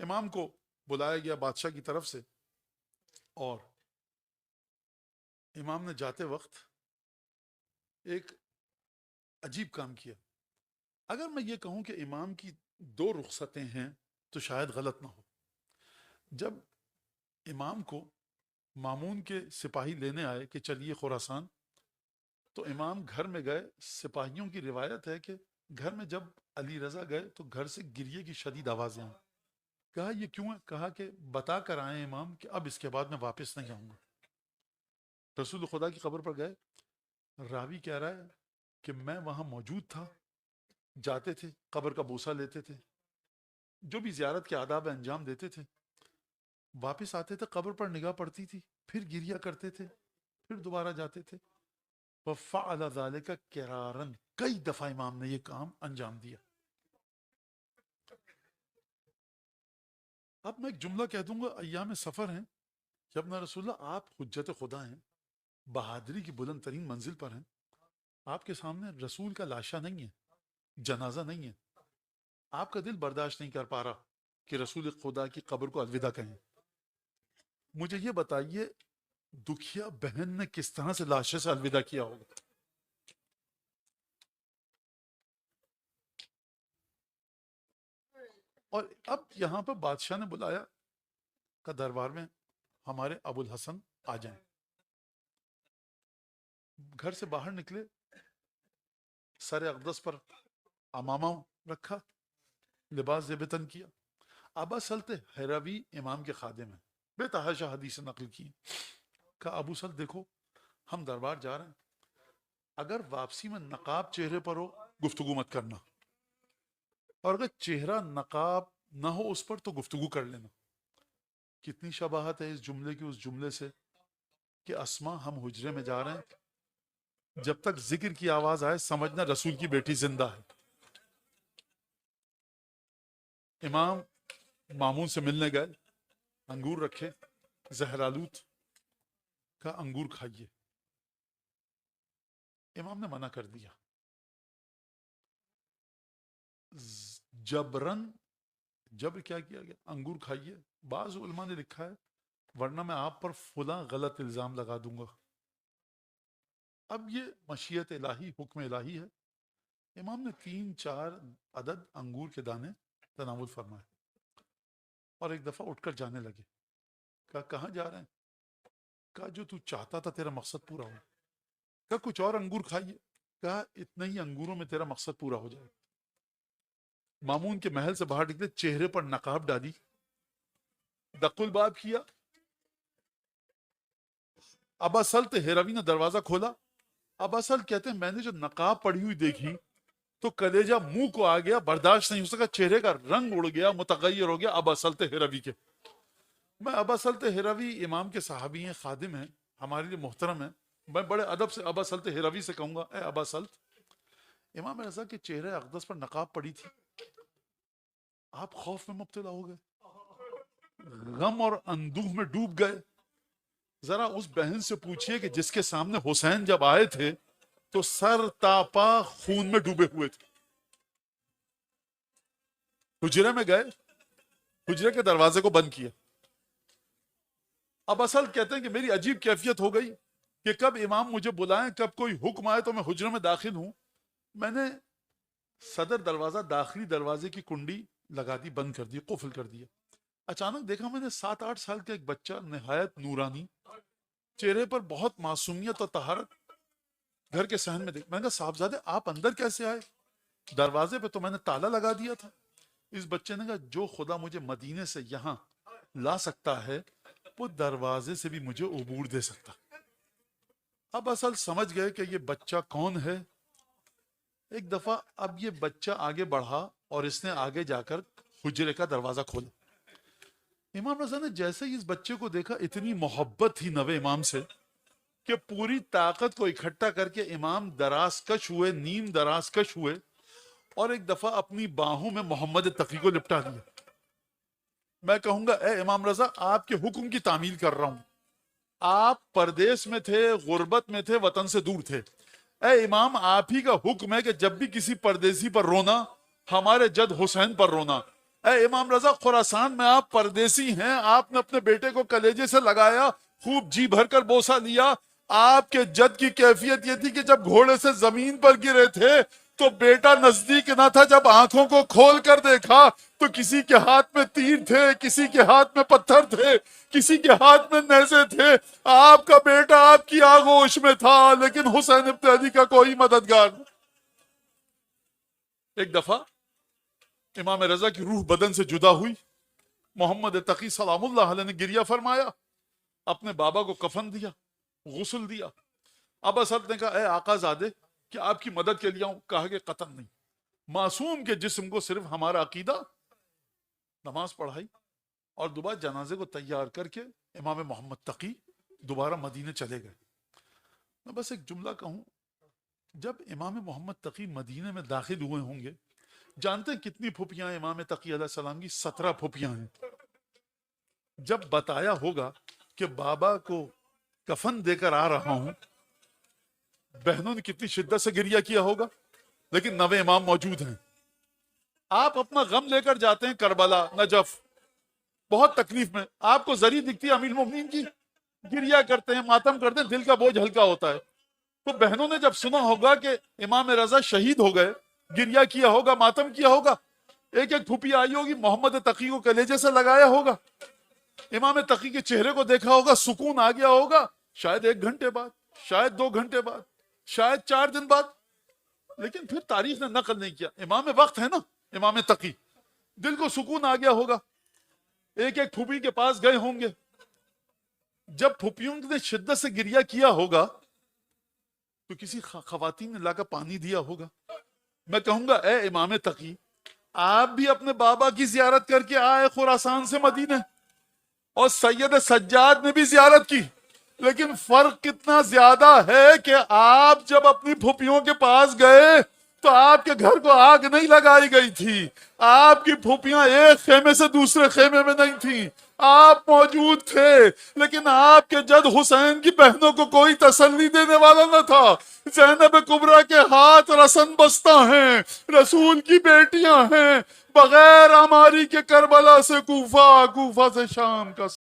امام کو بلایا گیا بادشاہ کی طرف سے، اور امام نے جاتے وقت ایک عجیب کام کیا۔ اگر میں یہ کہوں کہ امام کی دو رخصتیں ہیں تو شاید غلط نہ ہو۔ جب امام کو مامون کے سپاہی لینے آئے کہ چلیے خراسان، تو امام گھر میں گئے۔ سپاہیوں کی روایت ہے کہ گھر میں جب علی رضا گئے تو گھر سے گریے کی شدید آوازیں آئیں۔ کہا یہ کیوں ہے؟ کہا کہ بتا کر آئے امام کہ اب اس کے بعد میں واپس نہیں آؤں گا۔ رسول خدا کی قبر پر گئے، راوی کہہ رہا ہے کہ میں وہاں موجود تھا، جاتے تھے قبر کا بوسہ لیتے تھے، جو بھی زیارت کے آداب انجام دیتے تھے، واپس آتے تھے قبر پر نگاہ پڑتی تھی، پھر گریا کرتے تھے، پھر دوبارہ جاتے تھے۔ وَفَعَلَ ذَلِكَ كِرَارًا، کئی دفعہ امام نے یہ کام انجام دیا۔ اب میں ایک جملہ کہہ دوں گا، ایام سفر ہیں کہ اپنا رسول اللہ آپ حجت خدا ہیں، بہادری کی بلند ترین منزل پر ہیں، آپ کے سامنے رسول کا لاشا نہیں ہے، جنازہ نہیں ہے، آپ کا دل برداشت نہیں کر پا رہا کہ رسول خدا کی قبر کو الوداع کہیں۔ مجھے یہ بتائیے دکھیا بہن نے کس طرح سے لاشے سے الوداع کیا ہوگا؟ اور اب یہاں پر بادشاہ نے بلایا کہ دربار میں ہمارے ابو الحسن آ جائیں۔ گھر سے باہر نکلے، سر اقدس پر امامہ رکھا، لباس زیب تن کیا۔ ابا سلط ہیروی امام کے خادم ہیں، بے تحاشا حدیث نقل کی۔ کہا ابو سلط دیکھو ہم دربار جا رہے ہیں، اگر واپسی میں نقاب چہرے پر ہو گفتگو مت کرنا، اور اگر چہرہ نقاب نہ ہو اس پر تو گفتگو کر لینا۔ کتنی شباہت ہے اس جملے کی اس جملے سے کہ اسما ہم حجرے میں جا رہے ہیں، جب تک ذکر کی آواز آئے سمجھنا رسول کی بیٹی زندہ ہے۔ امام مامون سے ملنے گئے، انگور رکھے زہرالود، کہا انگور کھائیے، امام نے منع کر دیا۔ جبرن، جبر کیا کیا گیا؟ انگور کھائیے۔ بعض علماء نے لکھا ہے ورنہ میں آپ پر فلاں غلط الزام لگا دوں گا۔ اب یہ مشیت الہی، حکم الہی ہے۔ امام نے 3-4 عدد انگور کے دانے تناول فرمائے اور ایک دفعہ اٹھ کر جانے لگے۔ کہا کہاں جا رہے ہیں؟ کہا جو تو چاہتا تھا تیرا مقصد پورا ہو۔ کہا کچھ اور انگور کھائیے۔ کہا اتنے ہی انگوروں میں تیرا مقصد پورا ہو جائے۔ مامون کے محل سے باہر نکلے، چہرے پر نقاب ڈالی، دق الباب کیا۔ ابا سلط ہیروی نے دروازہ کھولا۔ ابا سلط کہتے ہیں میں نے جو نقاب پڑی ہوئی دیکھی تو کلیجہ منہ کو آ گیا، برداشت نہیں ہو سکا، چہرے کا رنگ اڑ گیا، متغیر ہو گیا ابا سلط ہیروی کے۔ میں ابا سلط ہیروی امام کے صحابی ہیں، خادم ہیں، ہمارے لیے محترم ہیں، میں بڑے ادب سے ابا سلط ہیروی سے کہوں گا اے ابا سلط، امام رضا کے چہرے اقدس پر نقاب پڑی تھی، آپ خوف میں مبتلا ہو گئے، غم اور اندوہ میں ڈوب گئے۔ ذرا اس بہن سے پوچھئے کہ جس کے سامنے حسین جب آئے تھے تو سر تاپا خون میں ڈوبے ہوئے تھے۔ حجرے میں گئے، حجرے کے دروازے کو بند کیا۔ اب اصل کہتے ہیں کہ میری عجیب کیفیت ہو گئی کہ کب امام مجھے بلائیں، کب کوئی حکم آئے تو میں حجرے میں داخل ہوں۔ میں نے صدر دروازہ، داخلی دروازے کی کنڈی لگا دی، بند کر دی، قفل کر دیا۔ اچانک دیکھا میں نے 7-8 سال کا ایک بچہ، نہایت نورانی، چہرے پر بہت معصومیت اور طہارت، گھر کے صحن میں دیکھ۔ میں نے کہا صاحبزادے آپ اندر کیسے آئے؟ دروازے پہ تو میں نے تالا لگا دیا تھا۔ اس بچے نے کہا جو خدا مجھے مدینے سے یہاں لا سکتا ہے وہ دروازے سے بھی مجھے عبور دے سکتا۔ اب اصل سمجھ گئے کہ یہ بچہ کون ہے۔ ایک دفعہ اب یہ بچہ آگے بڑھا اور اس نے آگے جا کر حجرے کا دروازہ کھولا۔ امام رضا نے جیسے ہی اس بچے کو دیکھا، اتنی محبت تھی نوے امام سے کہ پوری طاقت کو اکٹھا کر کے امام دراز کش ہوئے، نیم دراز کش ہوئے اور ایک دفعہ اپنی باہوں میں محمد تقی کو لپٹا دیا۔ میں کہوں گا اے امام رضا آپ کے حکم کی تعمیل کر رہا ہوں، آپ پردیس میں تھے، غربت میں تھے، وطن سے دور تھے، اے امام آپ ہی کا حکم ہے کہ جب بھی کسی پردیسی پر رونا، ہمارے جد حسین پر رونا۔ اے امام رضا خراسان میں آپ پردیسی ہیں، آپ نے اپنے بیٹے کو کلیجے سے لگایا، خوب جی بھر کر بوسہ لیا. آپ کے جد کی کیفیت یہ تھی کہ جب گھوڑے سے زمین پر گرے تھے تو بیٹا نزدیک نہ تھا. جب آنکھوں کو کھول کر دیکھا تو کسی کے ہاتھ میں تیر تھے، کسی کے ہاتھ میں پتھر تھے، کسی کے ہاتھ میں نیزے تھے. آپ کا بیٹا آپ کی آغوش میں تھا، لیکن حسین ابن علی کا کوئی مددگار نہیں. ایک دفعہ امام رضا کی روح بدن سے جدا ہوئی. محمد تقی سلام اللہ علیہ نے گریہ فرمایا، اپنے بابا کو کفن دیا، غسل دیا. ابا سر نے کہا اے آقا زادے کہ آپ کی مدد کے لیے آؤں. کہا کہ قطن نہیں. معصوم کے جسم کو صرف ہمارا عقیدہ. نماز پڑھائی اور دوبارہ جنازے کو تیار کر کے امام محمد تقی دوبارہ مدینے چلے گئے. میں بس ایک جملہ کہوں، جب امام محمد تقی مدینے میں داخل ہوئے ہوں گے، جانتے ہیں کتنی پھوپیاں ہیں امام تقی علیہ السلام کی؟ 17 پھوپیاں ہیں. جب بتایا ہوگا کہ بابا کو کفن دے کر آ رہا ہوں، بہنوں نے کتنی شدت سے گریہ کیا ہوگا. لیکن 9 امام موجود ہیں. آپ اپنا غم لے کر جاتے ہیں کربلا، نجف، بہت تکلیف میں، آپ کو زری دکھتی ہے امیر المومنین کی، گریہ کرتے ہیں، ماتم کرتے ہیں، دل کا بوجھ ہلکا ہوتا ہے. تو بہنوں نے جب سنا ہوگا کہ امام رضا شہید ہو گئے، گریہ کیا ہوگا، ماتم کیا ہوگا. ایک ایک پھوپھی آئی ہوگی، محمد تقی کو کلیجے سے لگایا ہوگا، امام تقی کے چہرے کو دیکھا ہوگا، سکون آ گیا ہوگا. شاید 1 گھنٹے بعد، شاید 2 گھنٹے بعد، شاید 4 دن بعد. لیکن پھر تاریخ نے نقل نہیں کیا. امام وقت ہے نا امام تقی، دل کو سکون آ گیا ہوگا. ایک ایک پھوپھی کے پاس گئے ہوں گے. جب پھوپھیوں نے شدت سے گریہ کیا ہوگا تو کسی خواتین نے لا کر پانی دیا ہوگا. میں کہوں گا اے امام تقی، آپ بھی اپنے بابا کی زیارت کر کے آئے خراسان سے مدینے، اور سید سجاد نے بھی زیارت کی. لیکن فرق کتنا زیادہ ہے کہ آپ جب اپنی پھوپھیوں کے پاس گئے تو آپ کے گھر کو آگ نہیں لگائی گئی تھی. آپ کی پھوپھیاں ایک خیمے سے دوسرے خیمے میں نہیں تھیں، آپ موجود تھے. لیکن آپ کے جد حسین کی بہنوں کو کوئی تسلی دینے والا نہ تھا. زینب کبریٰ کے ہاتھ رسن بستہ ہیں، رسول کی بیٹیاں ہیں. بغیر ہماری کے کربلا سے کوفہ، کوفہ سے شام کا